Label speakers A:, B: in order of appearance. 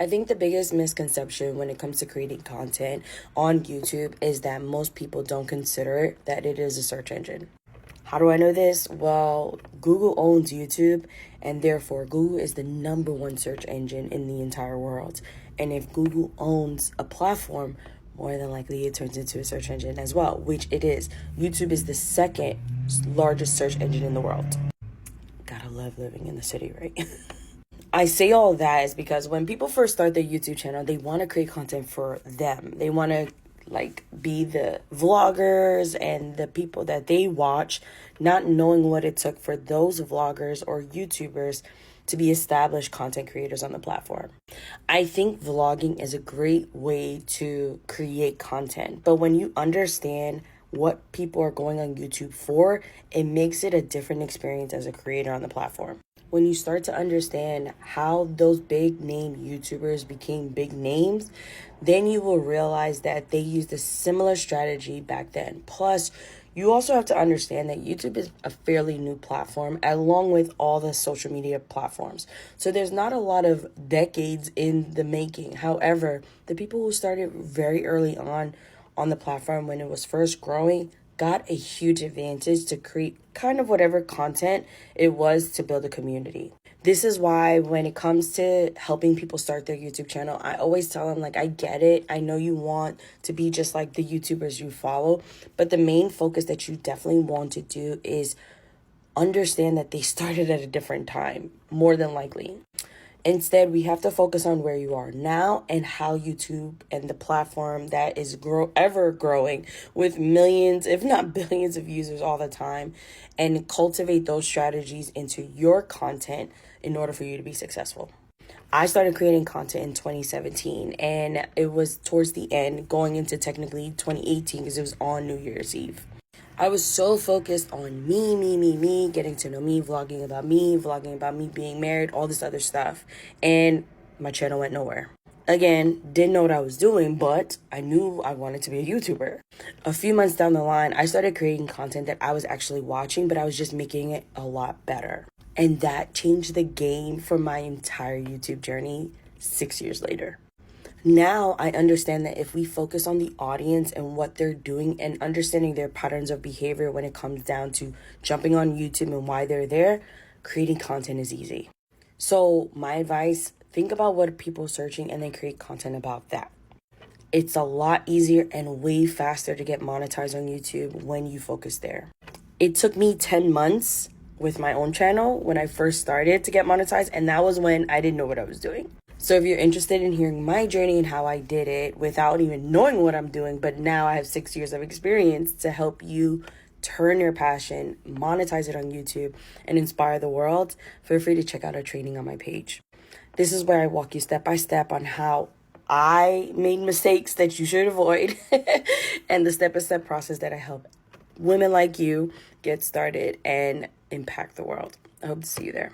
A: I think the biggest misconception when it comes to creating content on YouTube is that most people don't consider that it is a search engine. How do I know this? Well, Google owns YouTube, and therefore Google is the number one search engine in the entire world. And if Google owns a platform, more than likely it turns into a search engine as well, which it is. YouTube is the second largest search engine in the world. Gotta love living in the city, right? I say all that is because when people first start their YouTube channel, they want to create content for them. They want to be the vloggers and the people that they watch, not knowing what it took for those vloggers or YouTubers to be established content creators on the platform. I think vlogging is a great way to create content, but when you understand what people are going on YouTube for, it makes it a different experience as a creator on the platform. When you start to understand how those big name YouTubers became big names, then you will realize that they used a similar strategy back then. Plus, you also have to understand that YouTube is a fairly new platform along with all the social media platforms. So there's not a lot of decades in the making. However, the people who started very early on the platform when it was first growing got a huge advantage to create kind of whatever content it was to build a community. This is why when it comes to helping people start their YouTube channel, I always tell them, I get it. I know you want to be just like the YouTubers you follow, but the main focus that you definitely want to do is understand that they started at a different time, more than likely. Instead, we have to focus on where you are now and how YouTube and the platform that is ever growing with millions, if not billions of users all the time, and cultivate those strategies into your content in order for you to be successful. I started creating content in 2017, and it was towards the end going into technically 2018 because it was on New Year's Eve. I was so focused on me, getting to know me, vlogging about me being married, all this other stuff. And my channel went nowhere. Again, didn't know what I was doing, but I knew I wanted to be a YouTuber. A few months down the line, I started creating content that I was actually watching, but I was just making it a lot better. And that changed the game for my entire YouTube journey 6 years later. Now I understand that if we focus on the audience and what they're doing and understanding their patterns of behavior when it comes down to jumping on YouTube and why they're there, creating content is easy. So my advice, think about what people are searching and then create content about that. It's a lot easier and way faster to get monetized on YouTube when you focus there. It took me 10 months with my own channel when I first started to get monetized, and that was when I didn't know what I was doing. So if you're interested in hearing my journey and how I did it without even knowing what I'm doing, but now I have 6 years of experience to help you turn your passion, monetize it on YouTube, and inspire the world, feel free to check out our training on my page. This is where I walk you step by step on how I made mistakes that you should avoid and the step-by-step process that I help women like you get started and impact the world. I hope to see you there.